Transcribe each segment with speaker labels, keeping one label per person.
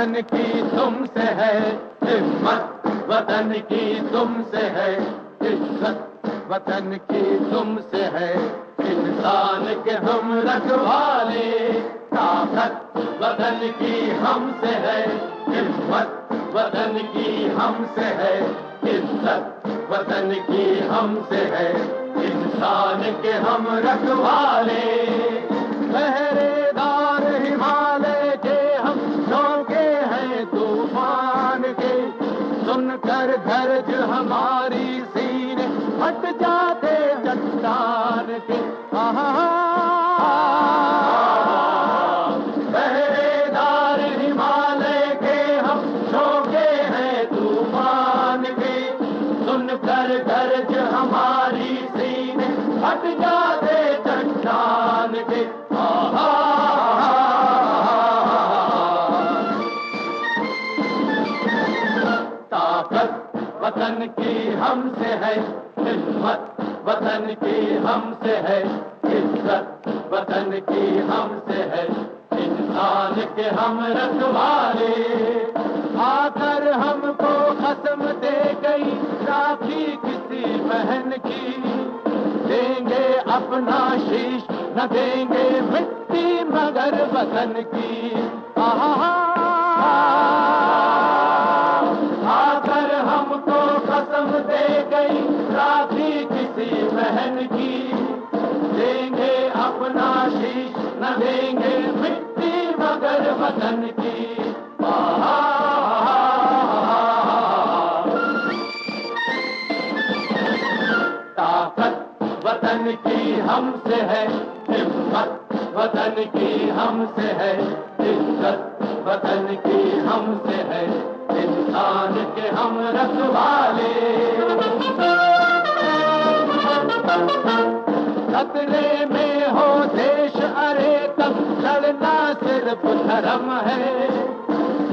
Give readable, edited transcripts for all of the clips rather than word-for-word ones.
Speaker 1: वतन की तुमसे है हिम्मत, वतन की तुमसे है इज्जत, वतन की तुमसे है इंसान के हम रखवाले। ताकत वतन की हमसे है हिम्मत, वतन की हमसे है इज्जत, वतन की हमसे है इंसान के हम रखवाले। पहरेदार हिमालय के हम झोंके हैं तूफान के, सुनकर गरज हमारी सीने फट जाते चट्टान के। पहरेदार हिमालय के हम झोंके हैं तूफान के, सुनकर गरज हमारी सीने फट जाते चट्टान के। ताकत वतन की हमसे है हिम्मत, वतन की हमसे है इज्जत, वतन की हमसे है इंसान के हम रखवाले। आकर हमको कसम दे गई राखी किसी बहन की, देंगे अपना शीश न देंगे मिट्टी मगर वतन की। आकर हमको कसम दे गई राखी किसी बहन की, देंगे अपना शीश न देंगे मिट्टी मगर वतन की। ताकत वतन की हमसे है हिम्मत, वतन की हमसे है इज्जत, वतन की हमसे है इंसान के हम रखवाले। खतरे में हो देश अरे तब लड़ना सिर्फ धर्म है,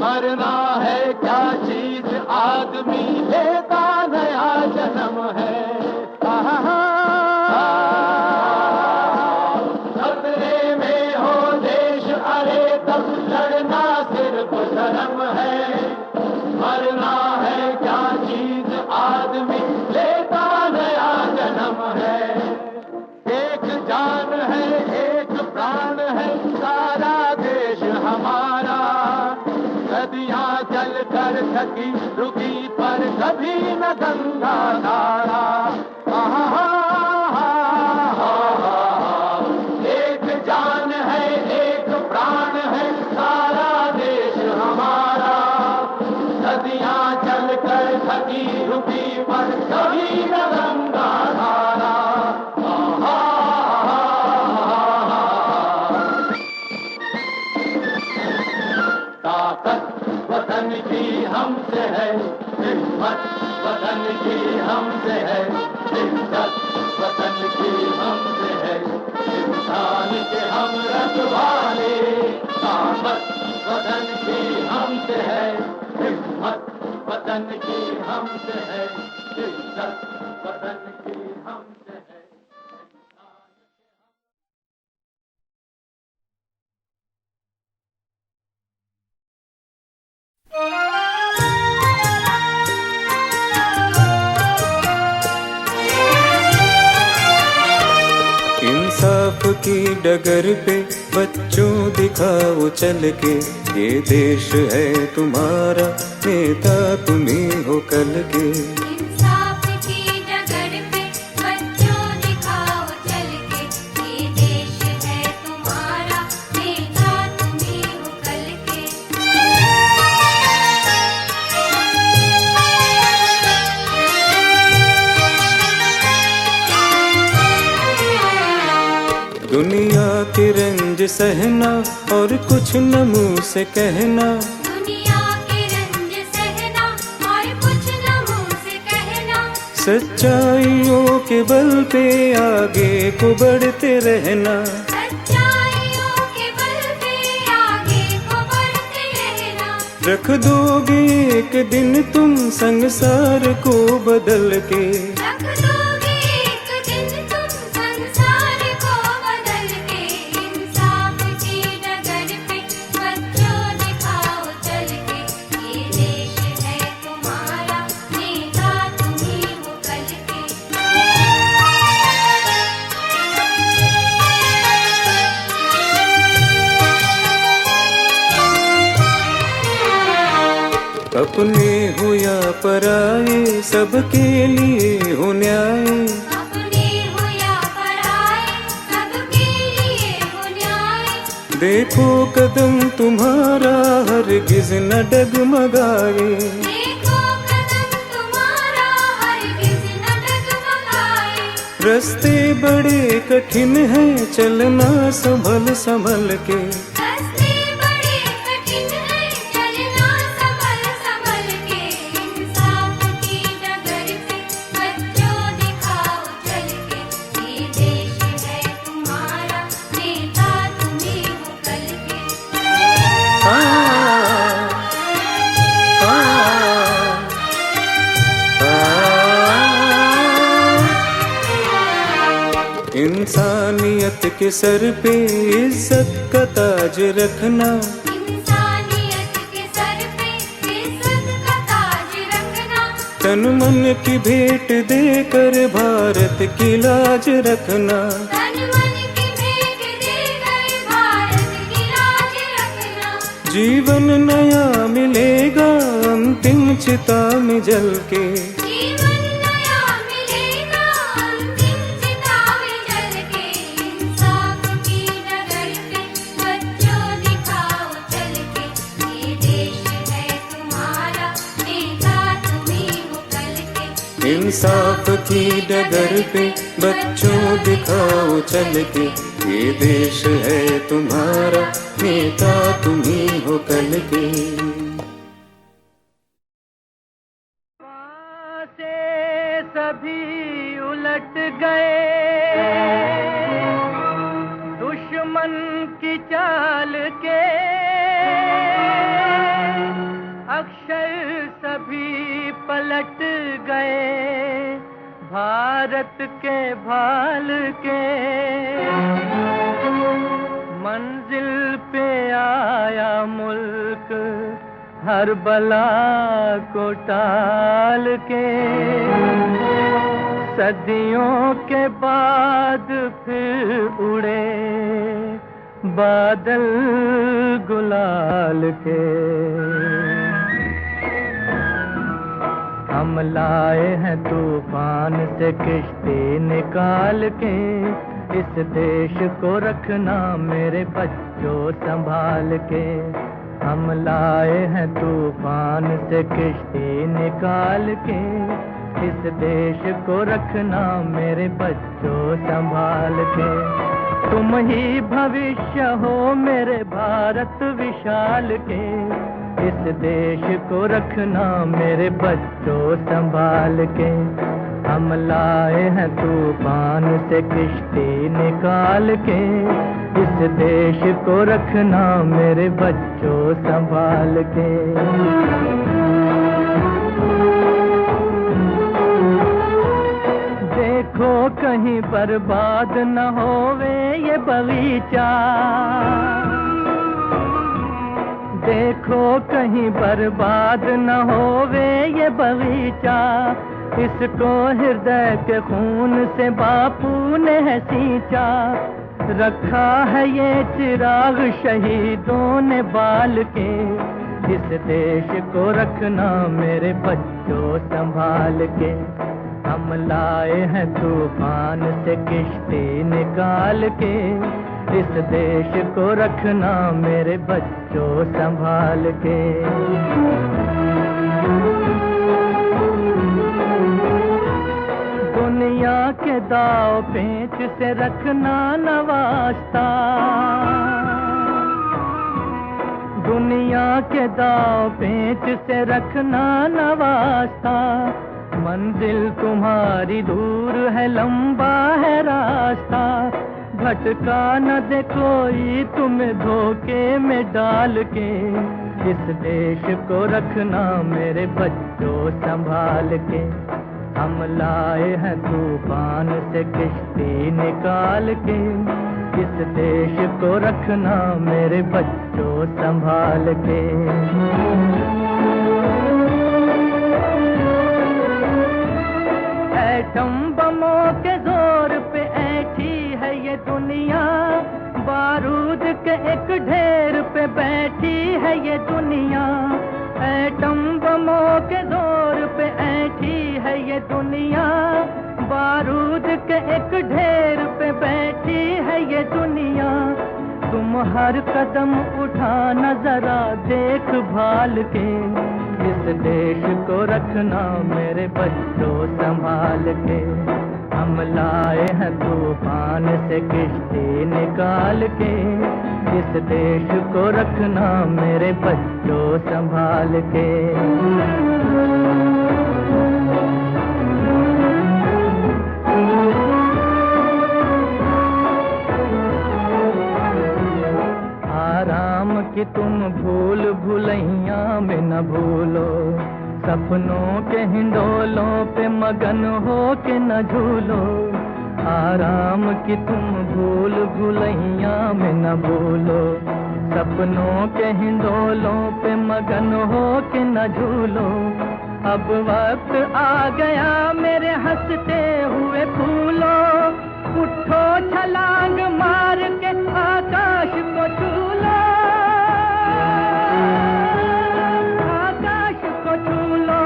Speaker 1: मरना है क्या चीज आदमी लेता नया जन्म है। खतरे में हो देश अरे तब लड़ना सिर्फ धर्म है, मरना है क्या चीज आदमी लेता नया जन्म है। एक जान है एक प्राण है सारा देश हमारा, नदियां जल कर थकी रुकी पर कभी न गंगा धारा। एक जान है एक प्राण है सारा देश हमारा, नदियां चल कर थकी रुकी पर कभी न गंगा धारा। ताकत वतन की हमसे है हिम्मत, वतन की हमसे है इज्जत, वतन की हमसे है इंसान के हम रखवाले। ताकत वतन की हमसे है हिम्मत, वतन की हमसे है इज्जत, वतन की हमसे है इंसान।
Speaker 2: इंसाफ की डगर पे बच्चों दिखाओ चल के, ये देश है तुम्हारा नेता तुम्ही हो कल के।
Speaker 3: इंसाफ की डगर पे बच्चों दिखाओ चल के, ये देश है तुम्हारा नेता तुम्ही हो कल के।
Speaker 2: दुनिया के रंज सहना और कुछ न मुँह से कहना,
Speaker 3: दुनिया के रंज सहना और कुछ न मुँह से कहना,
Speaker 2: सच्चाइयों के बल पे आगे को बढ़ते रहना।
Speaker 3: सच्चाइयों के बल पे आगे को बढ़ते रहना।
Speaker 2: रख दोगे एक दिन तुम संसार को बदल के,
Speaker 3: रख दोगे एक दिन तुम संसार को बदल के। इंसाफ की डगर पे बच्चों दिखाओ चल के,
Speaker 2: अपने हो या पराए, सबके लिए हो न्याय।
Speaker 3: अपने हो या पराए, सबके लिए हो न्याय।
Speaker 2: देखो कदम तुम्हारा हरगिज न डगमगाए।
Speaker 3: देखो कदम तुम्हारा हरगिज न डगमगाए।
Speaker 2: रास्ते बड़े कठिन हैं, चलना संभल संभल के।
Speaker 3: रास्ते बड़े कठिन हैं, चलना संभल संभल के। इंसाफ की डगर पे बच्चों दिखाओ चल के। ये देश है तुम्हारा, नेता तुम्ही हो कल के।
Speaker 2: इंसानियत के सर पे इज्जत का ताज रखना।
Speaker 3: इंसानियत के सर पे इज्जत का ताज रखना।
Speaker 2: तन मन की भेंट देकर भारत की लाज रखना।
Speaker 3: तन मन की भेंट देकर भारत की लाज रखना।
Speaker 2: जीवन नया मिलेगा अंतिम चिता में जल के।
Speaker 3: जीवन नया मिलेगा अंतिम चिता में जल के। इंसाफ की डगर पे बच्चों दिखाओ चल के। ये देश है तुम्हारा, नेता तुम्ही हो कल के।
Speaker 2: इंसाफ की डगर पे बच्चों दिखाओ चल के। ये देश है तुम्हारा, नेता तुम्ही हो कल के।
Speaker 1: से सभी उलट गए, दुश्मन की चाल के। अक्षर सभी पलट गए, भारत के भाल के। मंजिल पे आया मुल्क हर बला को टाल के। सदियों के बाद फिर उड़े बादल गुलाल के। हम लाए हैं तूफान से किश्ती निकाल के। इस देश को रखना मेरे बच्चों संभाल के। हम लाए हैं तूफान से किश्ती निकाल के। इस देश को रखना मेरे बच्चों संभाल के। तुम ही भविष्य हो मेरे भारत विशाल के। इस देश को रखना मेरे बच्चों संभाल के। हम लाए हैं तूफान से किश्ती निकाल के। इस देश को रखना मेरे बच्चों संभाल के। देखो कहीं बर्बाद न होवे ये बगीचा। देखो कहीं बर्बाद न होवे ये बगीचा। इसको हृदय के खून से बापू ने है सींचा। रखा है ये चिराग शहीदों ने बाल के। इस देश को रखना मेरे बच्चों संभाल के। हम लाए हैं तूफान से किश्ती निकाल के। इस देश को रखना मेरे बच्चों संभाल के। दुनिया के दाव पेच से रखना न वास्ता। दुनिया के दाव पेच से रखना न वास्ता। मंजिल तुम्हारी दूर है, लंबा है रास्ता। भटका न दे कोई तुम्हें धोखे में डाल के। इस देश को रखना मेरे बच्चों संभाल के। हम लाए हैं तूफान से किश्ती निकाल के। इस देश को रखना मेरे बच्चों संभाल के। एटम बमों के जोर पे ऐठी है ये दुनिया। बारूद के एक ढेर पे बैठी है ये दुनिया।
Speaker 4: एटम बमों के जोर पे ऐठी है ये दुनिया, बारूद के एक ढेर पे बैठी है ये दुनिया। तुम हर कदम उठाना जरा देख भाल के, इस देश को रखना मेरे बच्चों संभाल के। हम लाए हैं तूफान से किश्ती निकाल के, इस देश को रखना मेरे बच्चों संभाल के। आराम की तुम भूल भुलैया में न भूलो, सपनों के हिंडोलों पे मगन हो के न झूलो। आराम की तुम भूल भुलैया में न भूलो, सपनों के हिंडोलों पे मगन हो के न झूलो। अब वक्त आ गया मेरे हंसते हुए फूलों, उठो छलांग मार के आकाश को छू लो, आकाश को छू लो।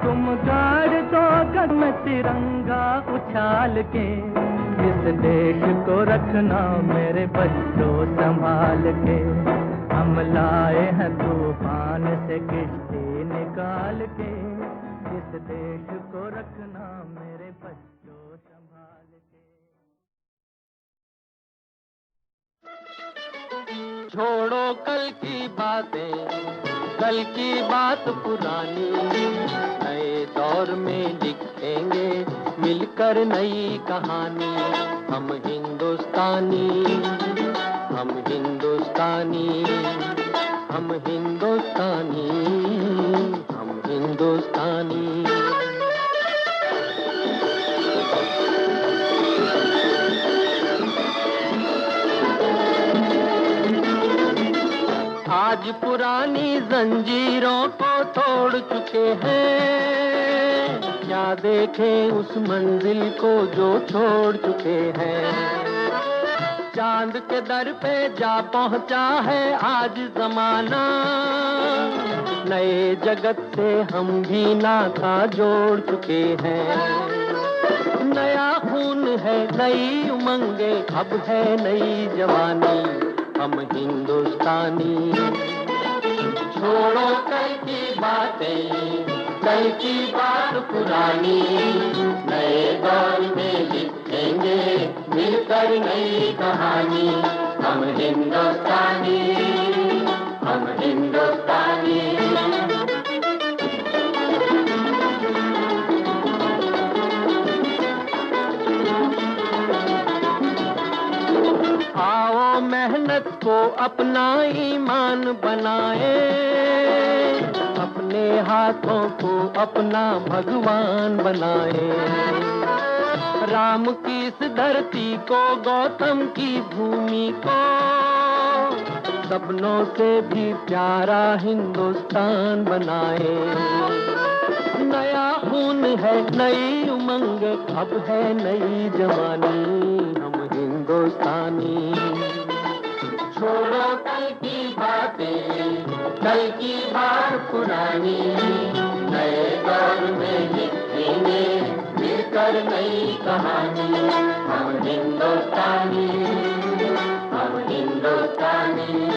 Speaker 4: तुम गाड़ दो गगन में तिरंगा उछाल के, इस देश को रखना मेरे बच्चों संभाल के। हम लाए हैं तूफान से किश्ती निकाल के, इस देश को रखना मेरे बच्चों संभाल के।
Speaker 1: छोड़ो कल की बातें, कल की बात पुरानी, नए दौर में लिखेंगे मिलकर नई कहानी। हम हिंदुस्तानी, हम हिंदुस्तानी, हम हिंदुस्तानी, हम हिंदुस्तानी। आज पुरानी जंजीरों को तोड़ चुके हैं, क्या देखें उस मंजिल को जो छोड़ चुके हैं। चांद के दर पे जा पहुंचा है आज जमाना, नए जगत से हम भी नाता जोड़ चुके हैं। नया खून है, नई उमंगे, अब है नई जवानी। हम हिंदुस्तानी। छोड़ो कल की बातें, कल की बात पुरानी, नए दौर में लिखेंगे मिलकर नई कहानी। हम हिंदुस्तानी, हम हिंदुस्तानी। आओ मेहनत को अपना ईमान बनाए, अपने हाथों को अपना भगवान बनाए। राम की इस धरती को, गौतम की भूमि को, सपनों से भी प्यारा हिंदुस्तान बनाए। नया खून है, नई उमंग, अब है नई जवानी। हम हिंदुस्तानी। छोड़ो कल की बातें, कल की बात पुरानी, नए दौर में लिखेंगे मिलकर नई कहानी। हम हिंदुस्तानी, हम हिंदुस्तानी।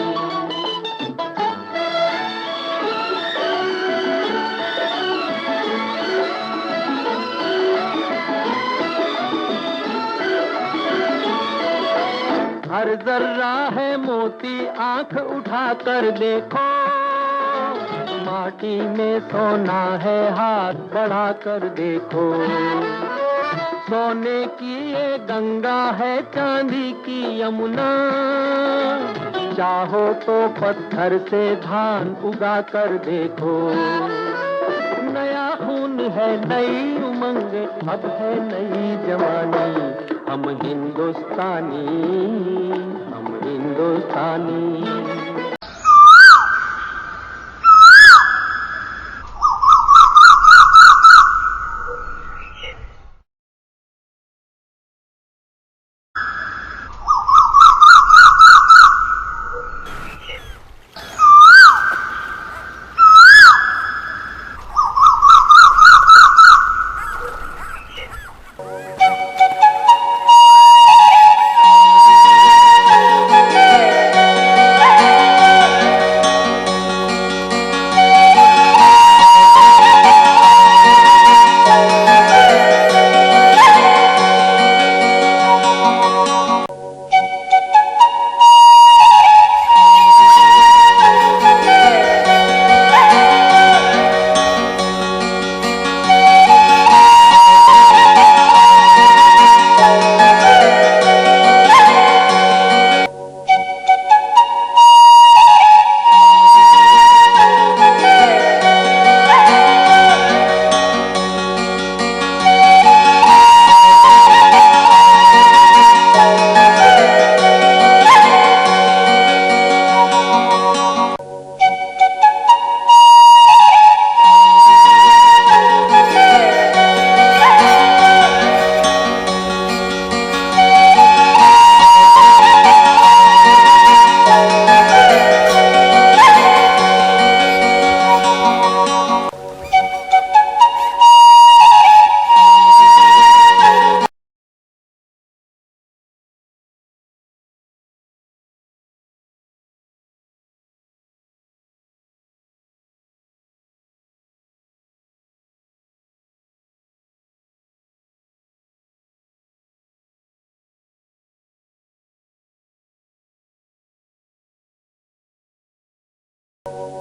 Speaker 1: हर जर्रा है मोती, आंख उठाकर देखो, माटी में सोना है, हाथ बढ़ाकर देखो। सोने की ये गंगा है, चांदी की यमुना, चाहो तो पत्थर से धान उगा कर देखो। नया खून है, नई उमंग, अब है नई जवानी। हम हिंदुस्तानी, हम हिंदुस्तानी।